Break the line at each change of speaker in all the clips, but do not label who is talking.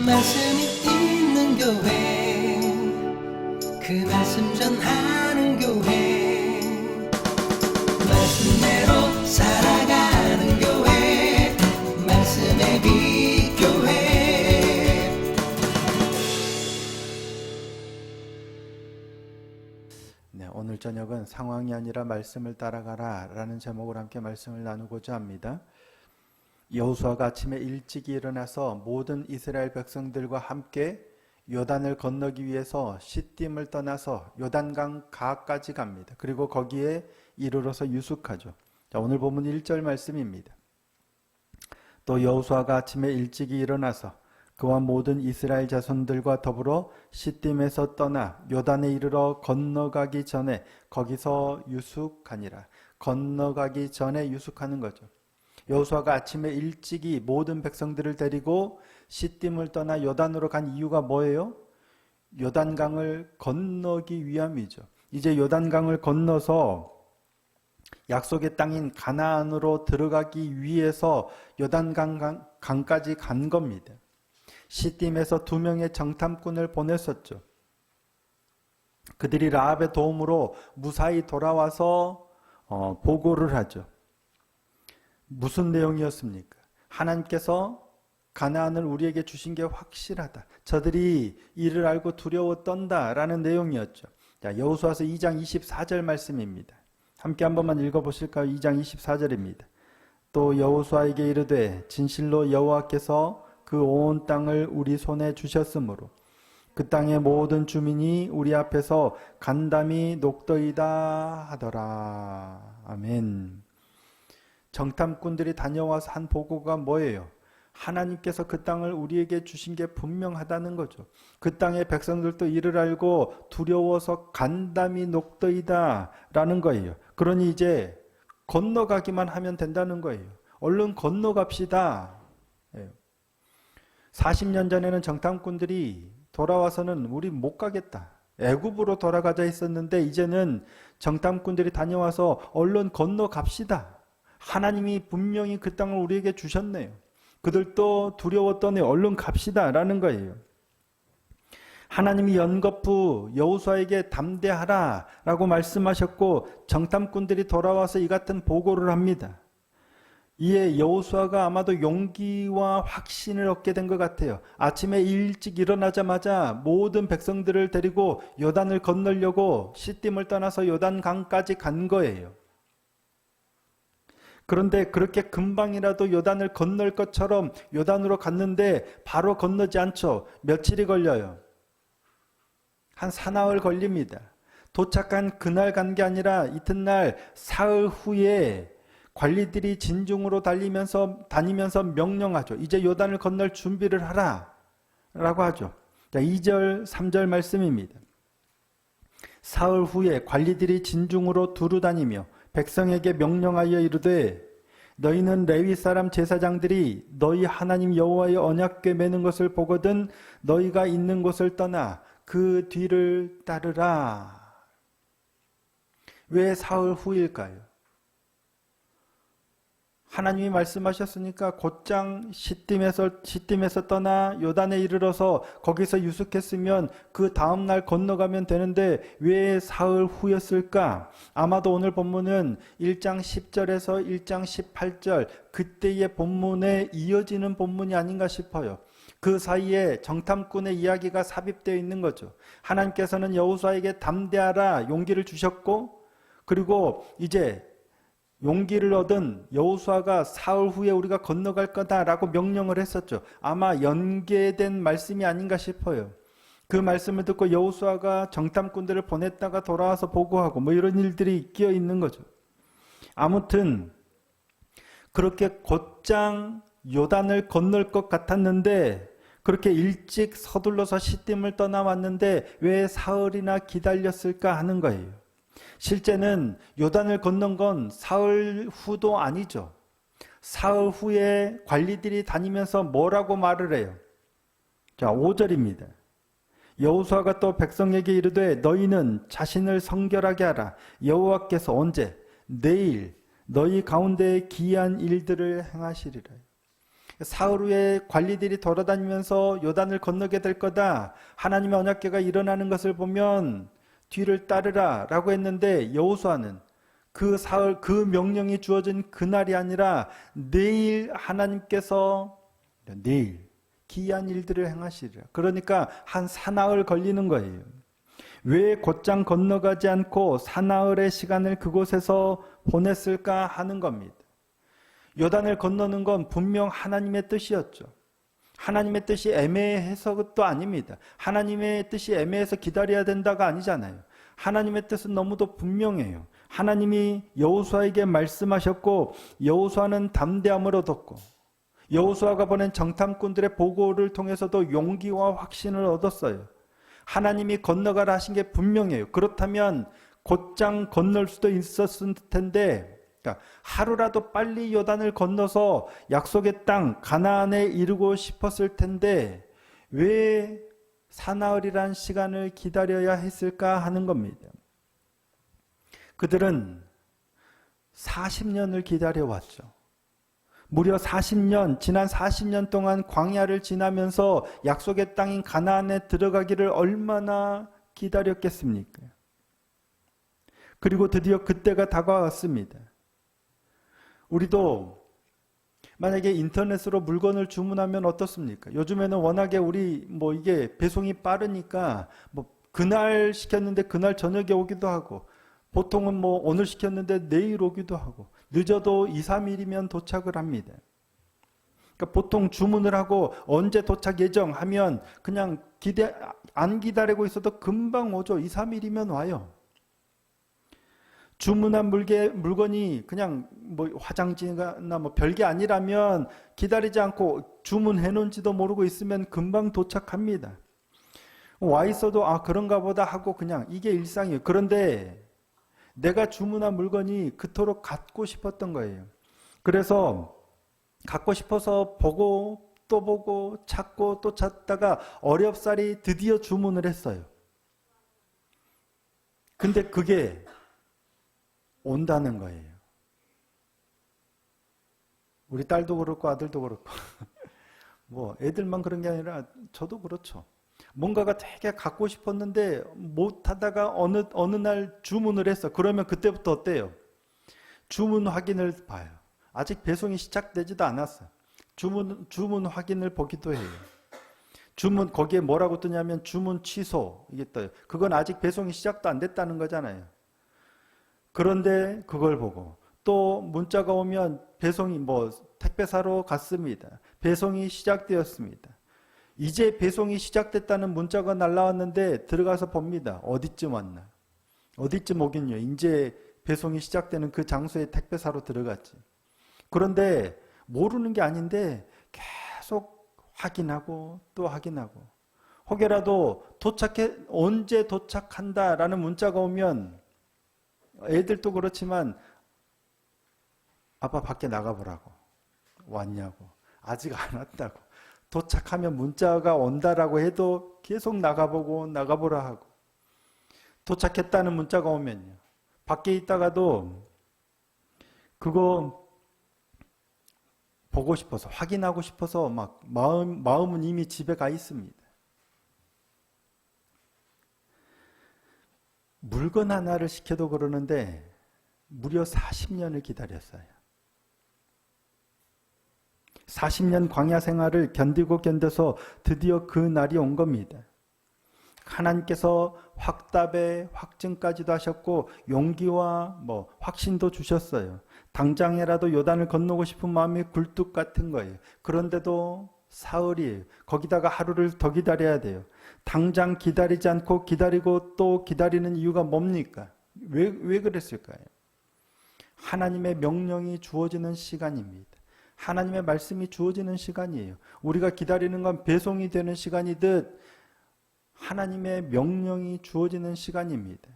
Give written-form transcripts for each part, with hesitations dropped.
말씀이 있는 교회, 그 말씀 전하는 교회, 말씀대로 살아가는 교회, 말씀의 빛 교회.
네, 오늘 저녁은 상황이 아니라 말씀을 따라가라 라는 제목으로 함께 말씀을 나누고자 합니다. 여호수아가 아침에 일찍 일어나서 모든 이스라엘 백성들과 함께 요단을 건너기 위해서 시딤을 떠나서 요단강 가까지 갑니다. 그리고 거기에 이르러서 유숙하죠. 자, 오늘 본문 1절 말씀입니다. 또 여호수아가 아침에 일찍 일어나서 그와 모든 이스라엘 자손들과 더불어 시딤에서 떠나 요단에 이르러 건너가기 전에 거기서 유숙하니라. 건너가기 전에 유숙하는 거죠. 여호수아가 아침에 일찍이 모든 백성들을 데리고 시딤을 떠나 요단으로 간 이유가 뭐예요? 요단강을 건너기 위함이죠. 이제 요단강을 건너서 약속의 땅인 가나안으로 들어가기 위해서 요단강까지 간 겁니다. 시딤에서 2명의 정탐꾼을 보냈었죠. 그들이 라합의 도움으로 무사히 돌아와서 보고를 하죠. 무슨 내용이었습니까? 하나님께서 가나안을 우리에게 주신 게 확실하다. 저들이 이를 알고 두려워 떤다라는 내용이었죠. 자, 여호수아서 2장 24절 말씀입니다. 함께 한 번만 읽어보실까요? 2장 24절입니다. 또 여호수아에게 이르되 진실로 여호와께서 그 온 땅을 우리 손에 주셨으므로 그 땅의 모든 주민이 우리 앞에서 간담이 녹더이다 하더라. 아멘. 정탐꾼들이 다녀와서 한 보고가 뭐예요? 하나님께서 그 땅을 우리에게 주신 게 분명하다는 거죠. 그 땅의 백성들도 이를 알고 두려워서 간담이 녹더이다 라는 거예요. 그러니 이제 건너가기만 하면 된다는 거예요. 얼른 건너갑시다. 40년 전에는 정탐꾼들이 돌아와서는 우리 못 가겠다, 애굽으로 돌아가자 했었는데 이제는 정탐꾼들이 다녀와서 얼른 건너갑시다. 하나님이 분명히 그 땅을 우리에게 주셨네요. 그들도 두려웠더니 얼른 갑시다 라는 거예요. 하나님이 연거푸 여호수아에게 담대하라 라고 말씀하셨고 정탐꾼들이 돌아와서 이 같은 보고를 합니다. 이에 여호수아가 아마도 용기와 확신을 얻게 된 것 같아요. 아침에 일찍 일어나자마자 모든 백성들을 데리고 요단을 건너려고 시딤을 떠나서 요단강까지 간 거예요. 그런데 그렇게 금방이라도 요단을 건널 것처럼 요단으로 갔는데 바로 건너지 않죠. 며칠이 걸려요. 한 사나흘 걸립니다. 도착한 그날 간 게 아니라 이튿날 사흘 후에 관리들이 진중으로 다니면서 명령하죠. 이제 요단을 건널 준비를 하라 라고 하죠. 자, 2절 3절 말씀입니다. 사흘 후에 관리들이 진중으로 두루 다니며 백성에게 명령하여 이르되 너희는 레위 사람 제사장들이 너희 하나님 여호와의 언약궤 매는 것을 보거든 너희가 있는 곳을 떠나 그 뒤를 따르라. 왜 사흘 후일까요? 하나님이 말씀하셨으니까 곧장 시딤에서 떠나 요단에 이르러서 거기서 유숙했으면 그 다음날 건너가면 되는데 왜 사흘 후였을까? 아마도 오늘 본문은 1장 10절에서 1장 18절 그때의 본문에 이어지는 본문이 아닌가 싶어요. 그 사이에 정탐꾼의 이야기가 삽입되어 있는 거죠. 하나님께서는 여호수아에게 담대하라 용기를 주셨고, 그리고 이제 용기를 얻은 여호수아가 사흘 후에 우리가 건너갈 거다라고 명령을 했었죠. 아마 연계된 말씀이 아닌가 싶어요. 그 말씀을 듣고 여호수아가 정탐꾼들을 보냈다가 돌아와서 보고하고 뭐 이런 일들이 끼어 있는 거죠. 아무튼 그렇게 곧장 요단을 건널 것 같았는데 그렇게 일찍 서둘러서 시딤을 떠나왔는데 왜 사흘이나 기다렸을까 하는 거예요. 실제는 요단을 건넌 건 사흘 후도 아니죠. 사흘 후에 관리들이 다니면서 뭐라고 말을 해요? 자, 5절입니다. 여호수아가 또 백성에게 이르되 너희는 자신을 성결하게 하라. 여호와께서 언제? 내일 너희 가운데 기이한 일들을 행하시리라. 사흘 후에 관리들이 돌아다니면서 요단을 건너게 될 거다. 하나님의 언약궤가 일어나는 것을 보면 뒤를 따르라 라고 했는데 여호수아는 그 사흘 그 명령이 주어진 그날이 아니라 내일 하나님께서 내일 기이한 일들을 행하시리라. 그러니까 한 사나흘 걸리는 거예요. 왜 곧장 건너가지 않고 사나흘의 시간을 그곳에서 보냈을까 하는 겁니다. 요단을 건너는 건 분명 하나님의 뜻이었죠. 하나님의 뜻이 애매해서도 아닙니다. 하나님의 뜻이 애매해서 기다려야 된다가 아니잖아요. 하나님의 뜻은 너무도 분명해요. 하나님이 여호수아에게 말씀하셨고 여호수아는 담대함을 얻었고 여호수아가 보낸 정탐꾼들의 보고를 통해서도 용기와 확신을 얻었어요. 하나님이 건너가라 하신 게 분명해요. 그렇다면 곧장 건널 수도 있었을 텐데 그러니까 하루라도 빨리 요단을 건너서 약속의 땅 가나안에 이르고 싶었을 텐데 왜 사나흘이란 시간을 기다려야 했을까 하는 겁니다. 그들은 40년을 기다려왔죠. 무려 40년, 지난 40년 동안 광야를 지나면서 약속의 땅인 가나안에 들어가기를 얼마나 기다렸겠습니까? 그리고 드디어 그때가 다가왔습니다. 우리도 만약에 인터넷으로 물건을 주문하면 어떻습니까? 요즘에는 워낙에 우리 이게 배송이 빠르니까 그날 시켰는데 그날 저녁에 오기도 하고 보통은 오늘 시켰는데 내일 오기도 하고 늦어도 2, 3일이면 도착을 합니다. 그러니까 보통 주문을 하고 언제 도착 예정하면 그냥 안 기다리고 있어도 금방 오죠. 2, 3일이면 와요. 주문한 물건이 그냥 화장지나 별게 아니라면 기다리지 않고 주문해 놓은지도 모르고 있으면 금방 도착합니다. 와 있어도 그런가 보다 하고 그냥 이게 일상이에요. 그런데 내가 주문한 물건이 그토록 갖고 싶었던 거예요. 그래서 갖고 싶어서 보고 또 보고 찾고 또 찾다가 어렵사리 드디어 주문을 했어요. 근데 그게 온다는 거예요. 우리 딸도 그렇고 아들도 그렇고 애들만 그런 게 아니라 저도 그렇죠. 뭔가가 되게 갖고 싶었는데 못하다가 어느 날 주문을 했어. 그러면 그때부터 어때요? 주문 확인을 봐요. 아직 배송이 시작되지도 않았어. 주문 확인을 보기도 해요. 거기에 뭐라고 뜨냐면 주문 취소 이게 떠요. 그건 아직 배송이 시작도 안 됐다는 거잖아요. 그런데 그걸 보고 또 문자가 오면 배송이 택배사로 갔습니다. 배송이 시작되었습니다. 이제 배송이 시작됐다는 문자가 날라왔는데 들어가서 봅니다. 어디쯤 왔나? 어디쯤 오긴요. 이제 배송이 시작되는 그 장소에 택배사로 들어갔지. 그런데 모르는 게 아닌데 계속 확인하고 또 확인하고 혹여라도 언제 도착한다라는 문자가 오면 애들도 그렇지만 아빠 밖에 나가보라고. 왔냐고. 아직 안 왔다고. 도착하면 문자가 온다라고 해도 계속 나가보라 하고 도착했다는 문자가 오면요. 밖에 있다가도 그거 보고 싶어서 확인하고 싶어서 마음은 이미 집에 가 있습니다. 물건 하나를 시켜도 그러는데 무려 40년을 기다렸어요. 40년 광야 생활을 견뎌서 드디어 그 날이 온 겁니다. 하나님께서 확답에 확증까지도 하셨고 용기와 확신도 주셨어요. 당장이라도 요단을 건너고 싶은 마음이 굴뚝 같은 거예요. 그런데도 사흘이에요. 거기다가 하루를 더 기다려야 돼요. 당장 기다리지 않고 기다리고 또 기다리는 이유가 뭡니까? 왜 그랬을까요? 하나님의 명령이 주어지는 시간입니다. 하나님의 말씀이 주어지는 시간이에요. 우리가 기다리는 건 배송이 되는 시간이듯 하나님의 명령이 주어지는 시간입니다.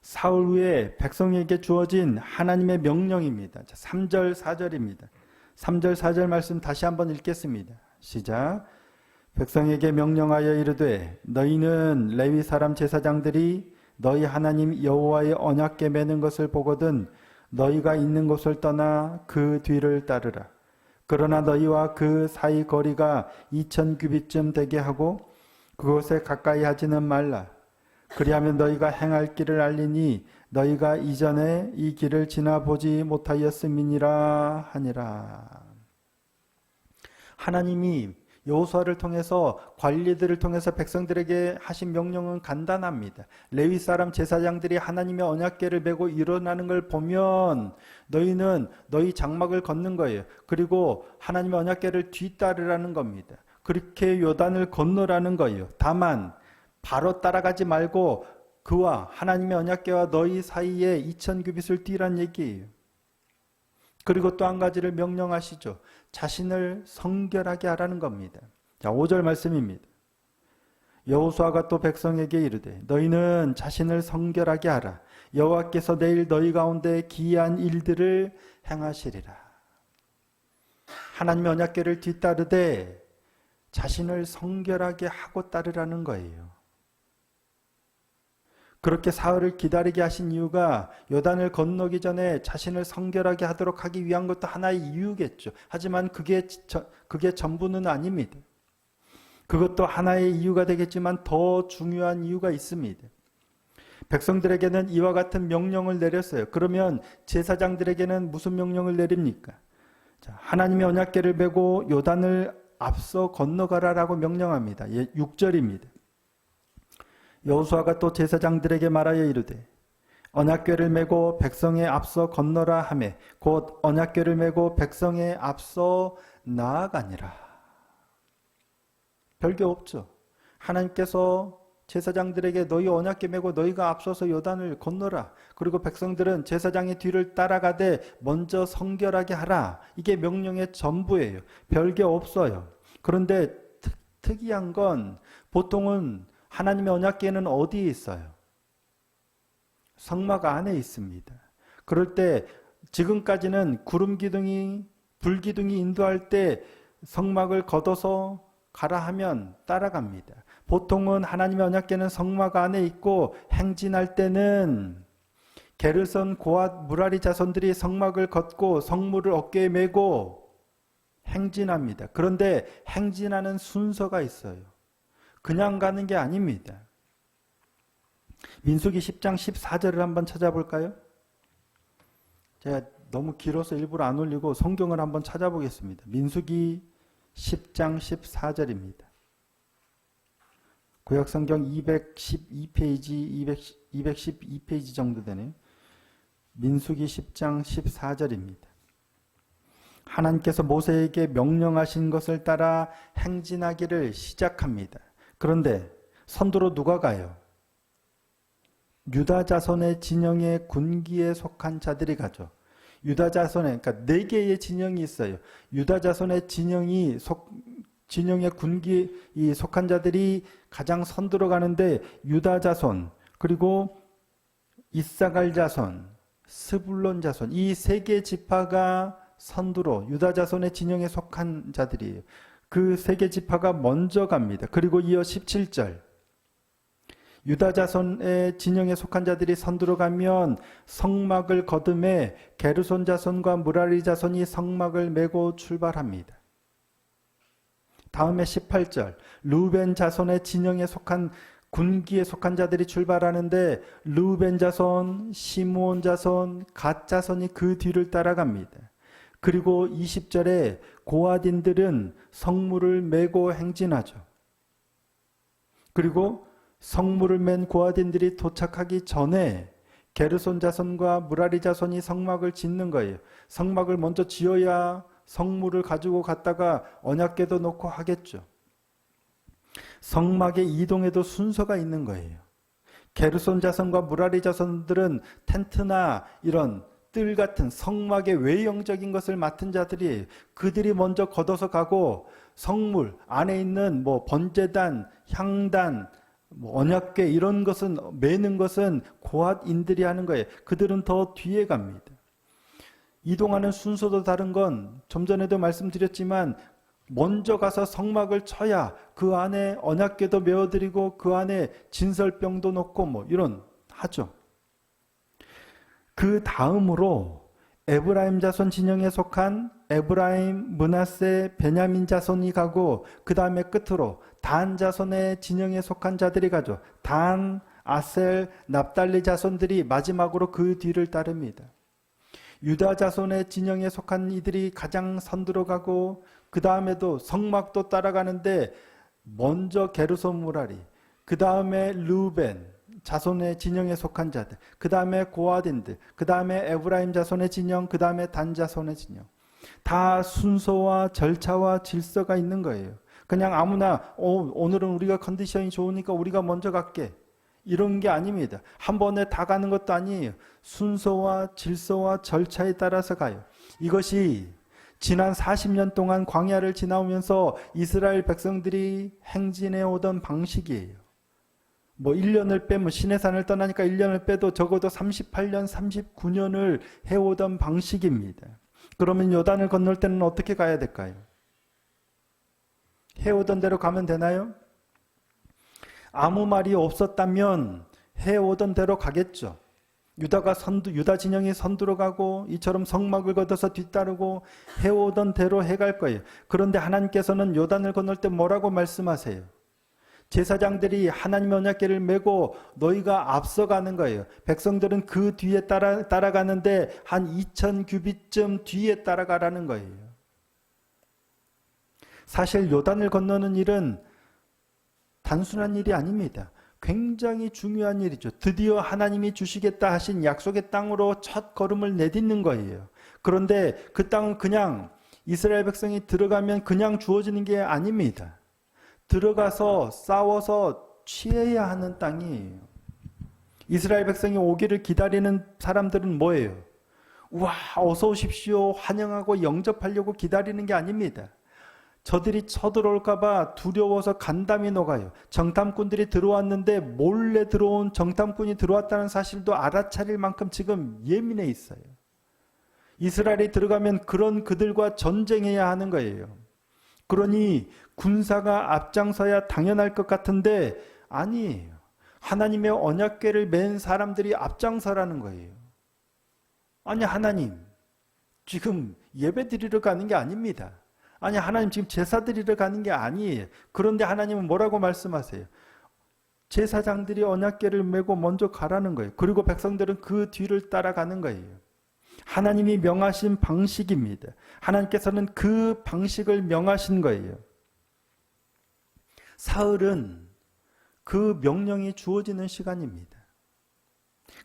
사흘 후에 백성에게 주어진 하나님의 명령입니다. 3절 4절입니다. 3절 4절 말씀 다시 한번 읽겠습니다. 시작. 백성에게 명령하여 이르되 너희는 레위 사람 제사장들이 너희 하나님 여호와의 언약궤 매는 것을 보거든 너희가 있는 곳을 떠나 그 뒤를 따르라. 그러나 너희와 그 사이 거리가 2000규빗쯤 되게 하고 그곳에 가까이 하지는 말라. 그리하면 너희가 행할 길을 알리니 너희가 이전에 이 길을 지나보지 못하였음이니라 하니라. 하나님이 여호수아를 통해서 관리들을 통해서 백성들에게 하신 명령은 간단합니다. 레위 사람 제사장들이 하나님의 언약궤를 메고 일어나는 걸 보면 너희는 너희 장막을 걷는 거예요. 그리고 하나님의 언약궤를 뒤따르라는 겁니다. 그렇게 요단을 건너라는 거예요. 다만 바로 따라가지 말고 그와 하나님의 언약궤와 너희 사이에 2000규빗을 뛰란 얘기예요. 그리고 또 한 가지를 명령하시죠. 자신을 성결하게 하라는 겁니다. 자, 5절 말씀입니다. 여호수아가 또 백성에게 이르되 너희는 자신을 성결하게 하라. 여호와께서 내일 너희 가운데 기이한 일들을 행하시리라. 하나님의 언약궤를 뒤따르되 자신을 성결하게 하고 따르라는 거예요. 그렇게 사흘을 기다리게 하신 이유가 요단을 건너기 전에 자신을 성결하게 하도록 하기 위한 것도 하나의 이유겠죠. 하지만 그게 전부는 아닙니다. 그것도 하나의 이유가 되겠지만 더 중요한 이유가 있습니다. 백성들에게는 이와 같은 명령을 내렸어요. 그러면 제사장들에게는 무슨 명령을 내립니까? 자, 하나님의 언약궤를 메고 요단을 앞서 건너가라라고 명령합니다. 6절입니다. 여호수아가 또 제사장들에게 말하여 이르되 언약궤를 메고 백성의 앞서 건너라 하매 곧 언약궤를 메고 백성의 앞서 나아가니라. 별게 없죠. 하나님께서 제사장들에게 너희 언약궤 메고 너희가 앞서서 요단을 건너라. 그리고 백성들은 제사장의 뒤를 따라가되 먼저 성결하게 하라. 이게 명령의 전부예요. 별게 없어요. 그런데 특이한 건 보통은 하나님의 언약궤는 어디에 있어요? 성막 안에 있습니다. 그럴 때 지금까지는 구름 기둥이 불 기둥이 인도할 때 성막을 걷어서 가라 하면 따라갑니다. 보통은 하나님의 언약궤는 성막 안에 있고 행진할 때는 게르손 고앗 무라리 자손들이 성막을 걷고 성물을 어깨에 메고 행진합니다. 그런데 행진하는 순서가 있어요. 그냥 가는 게 아닙니다. 민수기 10장 14절을 한번 찾아볼까요? 제가 너무 길어서 일부러 안 올리고 성경을 한번 찾아보겠습니다. 민수기 10장 14절입니다. 구약성경 212페이지, 212페이지 정도 되네요. 민수기 10장 14절입니다. 하나님께서 모세에게 명령하신 것을 따라 행진하기를 시작합니다. 그런데 선두로 누가 가요? 유다 자손의 진영의 군기에 속한 자들이 가죠. 유다 자손의, 그러니까 4개의 진영이 있어요. 유다 자손의 진영의 군기에 속한 자들이 가장 선두로 가는데 유다 자손, 그리고 이사갈 자손, 스불론 자손, 이 3개 지파가 선두로 유다 자손의 진영에 속한 자들이에요. 그 3개 지파가 먼저 갑니다. 그리고 이어 17절. 유다 자손의 진영에 속한 자들이 선두로 가면 성막을 거듭해 게르손 자손과 무라리 자손이 성막을 메고 출발합니다. 다음에 18절. 르우벤 자손의 진영에 속한 군기에 속한 자들이 출발하는데 르우벤 자손, 시므온 자손, 갓 자손이 그 뒤를 따라갑니다. 그리고 20절에 고앗인들은 성물을 메고 행진하죠. 그리고 성물을 맨 고앗인들이 도착하기 전에 게르손 자손과 무라리 자손이 성막을 짓는 거예요. 성막을 먼저 지어야 성물을 가지고 갔다가 언약궤도 놓고 하겠죠. 성막의 이동에도 순서가 있는 거예요. 게르손 자손과 무라리 자손들은 텐트나 이런 뜰 같은 성막의 외형적인 것을 맡은 자들이에요. 그들이 먼저 걷어서 가고 성물 안에 있는 번제단, 향단, 언약궤 이런 것은 매는 것은 고앗인들이 하는 거예요. 그들은 더 뒤에 갑니다. 이동하는 순서도 다른 건 좀 전에도 말씀드렸지만 먼저 가서 성막을 쳐야 그 안에 언약궤도 메어드리고 그 안에 진설병도 놓고 이런 하죠. 그 다음으로 에브라임 자손 진영에 속한 에브라임, 므낫세, 베냐민 자손이 가고 그 다음에 끝으로 단 자손의 진영에 속한 자들이 가죠. 단, 아셀, 납달리 자손들이 마지막으로 그 뒤를 따릅니다. 유다 자손의 진영에 속한 이들이 가장 선두로 가고 그 다음에도 성막도 따라가는데 먼저 게르손 무라리, 그 다음에 르우벤 자손의 진영에 속한 자들, 그 다음에 고아딘들, 그 다음에 에브라임 자손의 진영, 그 다음에 단 자손의 진영. 다 순서와 절차와 질서가 있는 거예요. 그냥 아무나 오늘은 우리가 컨디션이 좋으니까 우리가 먼저 갈게, 이런 게 아닙니다. 한 번에 다 가는 것도 아니에요. 순서와 질서와 절차에 따라서 가요. 이것이 지난 40년 동안 광야를 지나오면서 이스라엘 백성들이 행진해 오던 방식이에요. 뭐 1년을 빼면 시내산을 떠나니까 1년을 빼도 적어도 38년, 39년을 해오던 방식입니다. 그러면 요단을 건널 때는 어떻게 가야 될까요? 해오던 대로 가면 되나요? 아무 말이 없었다면 해오던 대로 가겠죠. 유다 진영이 선두로 가고 이처럼 성막을 걷어서 뒤따르고 해오던 대로 해갈 거예요. 그런데 하나님께서는 요단을 건널 때 뭐라고 말씀하세요? 제사장들이 하나님의 언약궤를 메고 너희가 앞서가는 거예요. 백성들은 그 뒤에 따라가는데 한 2000규빗쯤 뒤에 따라가라는 거예요. 사실 요단을 건너는 일은 단순한 일이 아닙니다. 굉장히 중요한 일이죠. 드디어 하나님이 주시겠다 하신 약속의 땅으로 첫 걸음을 내딛는 거예요. 그런데 그 땅은 그냥 이스라엘 백성이 들어가면 그냥 주어지는 게 아닙니다. 들어가서 싸워서 취해야 하는 땅이에요. 이스라엘 백성이 오기를 기다리는 사람들은 뭐예요? 와, 어서 오십시오 환영하고 영접하려고 기다리는 게 아닙니다. 저들이 쳐들어올까봐 두려워서 간담이 녹아요. 정탐꾼들이 들어왔는데 몰래 들어온 정탐꾼이 들어왔다는 사실도 알아차릴 만큼 지금 예민해 있어요. 이스라엘이 들어가면 그런 그들과 전쟁해야 하는 거예요. 그러니 군사가 앞장서야 당연할 것 같은데 아니에요. 하나님의 언약궤를 맨 사람들이 앞장서라는 거예요. 아니, 하나님 지금 예배 드리러 가는 게 아닙니다. 아니, 하나님 지금 제사 드리러 가는 게 아니에요. 그런데 하나님은 뭐라고 말씀하세요? 제사장들이 언약궤를 메고 먼저 가라는 거예요. 그리고 백성들은 그 뒤를 따라가는 거예요. 하나님이 명하신 방식입니다. 하나님께서는 그 방식을 명하신 거예요. 사흘은 그 명령이 주어지는 시간입니다.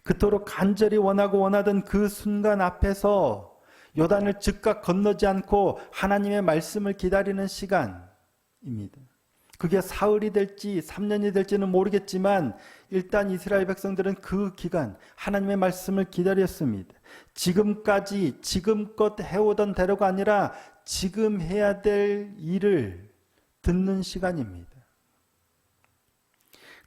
그토록 간절히 원하던 그 순간 앞에서 요단을 즉각 건너지 않고 하나님의 말씀을 기다리는 시간입니다. 그게 사흘이 될지 3년이 될지는 모르겠지만 일단 이스라엘 백성들은 그 기간 하나님의 말씀을 기다렸습니다. 지금까지 지금껏 해오던 대로가 아니라 지금 해야 될 일을 듣는 시간입니다.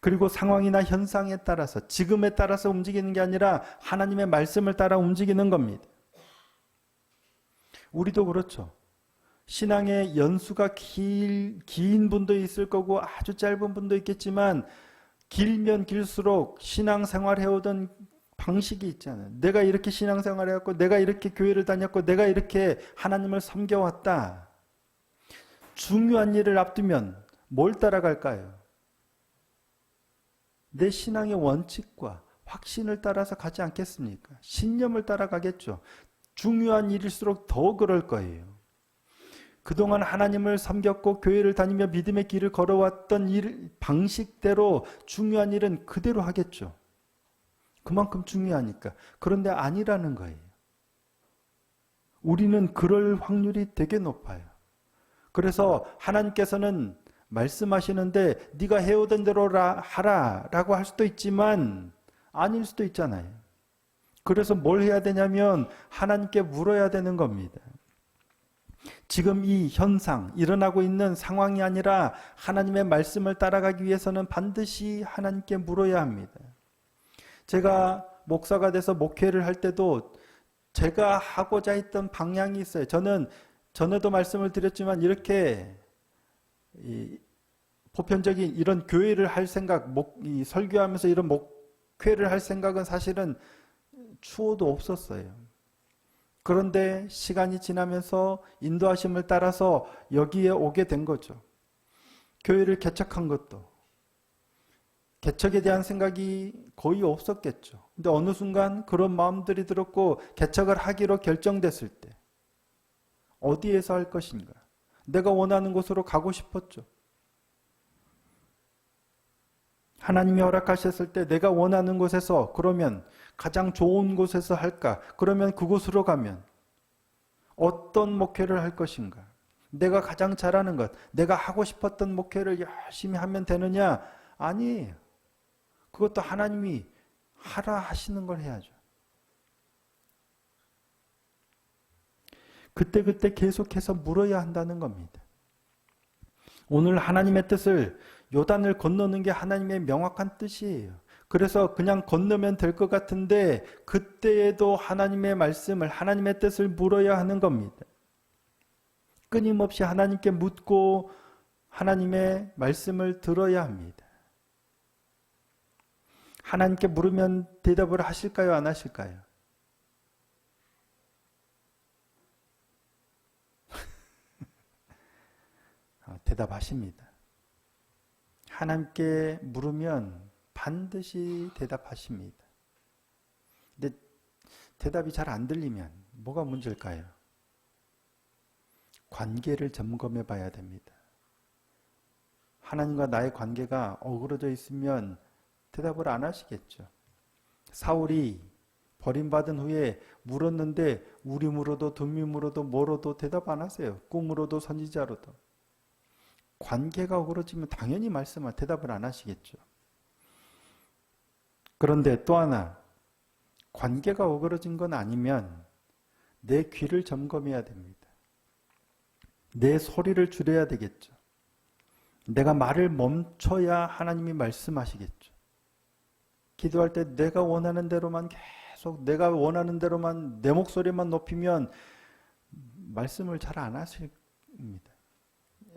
그리고 상황이나 현상에 따라서 지금에 따라서 움직이는 게 아니라 하나님의 말씀을 따라 움직이는 겁니다. 우리도 그렇죠. 신앙의 연수가 긴 분도 있을 거고 아주 짧은 분도 있겠지만 길면 길수록 신앙생활 해오던 방식이 있잖아요. 내가 이렇게 신앙생활 해왔고 내가 이렇게 교회를 다녔고 내가 이렇게 하나님을 섬겨왔다. 중요한 일을 앞두면 뭘 따라갈까요? 내 신앙의 원칙과 확신을 따라서 가지 않겠습니까? 신념을 따라가겠죠. 중요한 일일수록 더 그럴 거예요. 그동안 하나님을 섬겼고 교회를 다니며 믿음의 길을 걸어왔던 방식대로 중요한 일은 그대로 하겠죠. 그만큼 중요하니까. 그런데 아니라는 거예요. 우리는 그럴 확률이 되게 높아요. 그래서 하나님께서는 말씀하시는데 네가 해오던 대로 하라라고 할 수도 있지만 아닐 수도 있잖아요. 그래서 뭘 해야 되냐면 하나님께 물어야 되는 겁니다. 지금 이 현상, 일어나고 있는 상황이 아니라 하나님의 말씀을 따라가기 위해서는 반드시 하나님께 물어야 합니다. 제가 목사가 돼서 목회를 할 때도 제가 하고자 했던 방향이 있어요. 저는 전에도 말씀을 드렸지만 이렇게 보편적인 이런 교회를 할 생각, 설교하면서 이런 목회를 할 생각은 사실은 추호도 없었어요. 그런데 시간이 지나면서 인도하심을 따라서 여기에 오게 된 거죠. 교회를 개척한 것도 개척에 대한 생각이 거의 없었겠죠. 근데 어느 순간 그런 마음들이 들었고 개척을 하기로 결정됐을 때 어디에서 할 것인가? 내가 원하는 곳으로 가고 싶었죠. 하나님이 허락하셨을 때 내가 원하는 곳에서 그러면 가장 좋은 곳에서 할까? 그러면 그곳으로 가면 어떤 목회를 할 것인가? 내가 가장 잘하는 것, 내가 하고 싶었던 목회를 열심히 하면 되느냐? 아니에요. 그것도 하나님이 하라 하시는 걸 해야죠. 그때그때 계속해서 물어야 한다는 겁니다. 오늘 하나님의 뜻을 요단을 건너는 게 하나님의 명확한 뜻이에요. 그래서 그냥 건너면 될 것 같은데 그때에도 하나님의 말씀을, 하나님의 뜻을 물어야 하는 겁니다. 끊임없이 하나님께 묻고 하나님의 말씀을 들어야 합니다. 하나님께 물으면 대답을 하실까요? 안 하실까요? 대답하십니다. 하나님께 물으면 반드시 대답하십니다. 근데 대답이 잘 안 들리면 뭐가 문제일까요? 관계를 점검해 봐야 됩니다. 하나님과 나의 관계가 어그러져 있으면 대답을 안 하시겠죠. 사울이 버림받은 후에 물었는데 우림으로도 둠밈으로도 뭐로도 대답 안 하세요. 꿈으로도 선지자로도. 관계가 어그러지면 당연히 대답을 안 하시겠죠. 그런데 또 하나, 관계가 어그러진 건 아니면 내 귀를 점검해야 됩니다. 내 소리를 줄여야 되겠죠. 내가 말을 멈춰야 하나님이 말씀하시겠죠. 기도할 때 내가 원하는 대로만 계속 내가 원하는 대로만 내 목소리만 높이면 말씀을 잘 안 하십니다.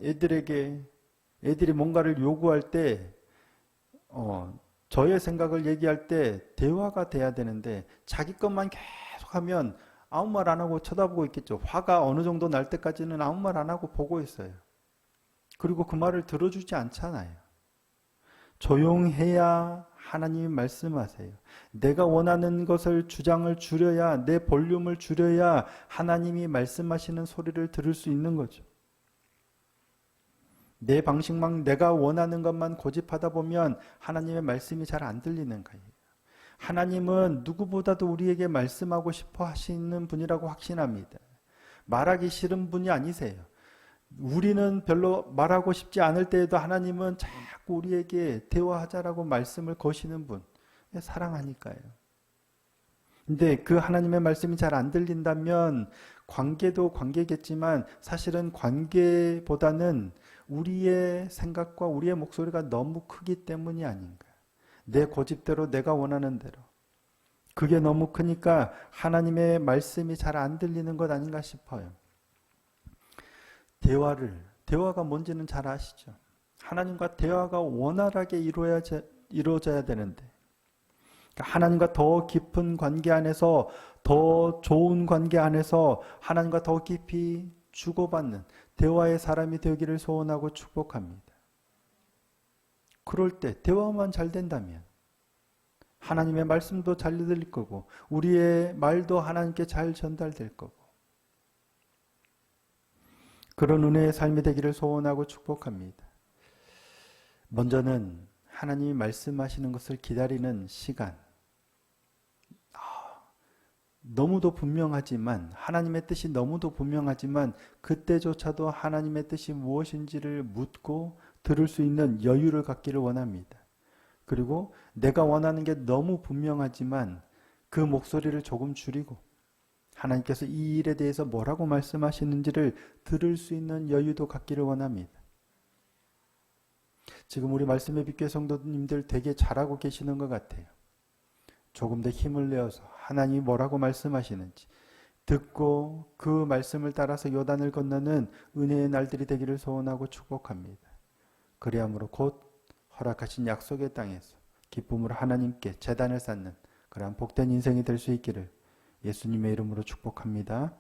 애들이 뭔가를 요구할 때 저의 생각을 얘기할 때 대화가 돼야 되는데 자기 것만 계속하면 아무 말 안 하고 쳐다보고 있겠죠. 화가 어느 정도 날 때까지는 아무 말 안 하고 보고 있어요. 그리고 그 말을 들어주지 않잖아요. 조용해야 하나님이 말씀하세요. 내가 원하는 것을 주장을 줄여야, 내 볼륨을 줄여야 하나님이 말씀하시는 소리를 들을 수 있는 거죠. 내 방식만 내가 원하는 것만 고집하다 보면 하나님의 말씀이 잘 안 들리는 거예요. 하나님은 누구보다도 우리에게 말씀하고 싶어 하시는 분이라고 확신합니다. 말하기 싫은 분이 아니세요. 우리는 별로 말하고 싶지 않을 때에도 하나님은 자꾸 우리에게 대화하자라고 말씀을 거시는 분. 사랑하니까요. 근데 그 하나님의 말씀이 잘 안 들린다면 관계도 관계겠지만 사실은 관계보다는 우리의 생각과 우리의 목소리가 너무 크기 때문이 아닌가. 내 고집대로 내가 원하는 대로. 그게 너무 크니까 하나님의 말씀이 잘 안 들리는 것 아닌가 싶어요. 대화가 뭔지는 잘 아시죠? 하나님과 대화가 원활하게 이루어져야 되는데 그러니까 하나님과 더 깊은 관계 안에서 더 좋은 관계 안에서 하나님과 더 깊이 주고받는 대화의 사람이 되기를 소원하고 축복합니다. 그럴 때 대화만 잘 된다면 하나님의 말씀도 잘 들릴 거고 우리의 말도 하나님께 잘 전달될 거고 그런 은혜의 삶이 되기를 소원하고 축복합니다. 먼저는 하나님이 말씀하시는 것을 기다리는 시간. 너무도 분명하지만 하나님의 뜻이 너무도 분명하지만 그때조차도 하나님의 뜻이 무엇인지를 묻고 들을 수 있는 여유를 갖기를 원합니다. 그리고 내가 원하는 게 너무 분명하지만 그 목소리를 조금 줄이고 하나님께서 이 일에 대해서 뭐라고 말씀하시는지를 들을 수 있는 여유도 갖기를 원합니다. 지금 우리 말씀의 빛교회 성도님들 되게 잘하고 계시는 것 같아요. 조금 더 힘을 내어서 하나님이 뭐라고 말씀하시는지 듣고 그 말씀을 따라서 요단을 건너는 은혜의 날들이 되기를 소원하고 축복합니다. 그리함으로 곧 허락하신 약속의 땅에서 기쁨으로 하나님께 제단을 쌓는 그러한 복된 인생이 될 수 있기를 예수님의 이름으로 축복합니다.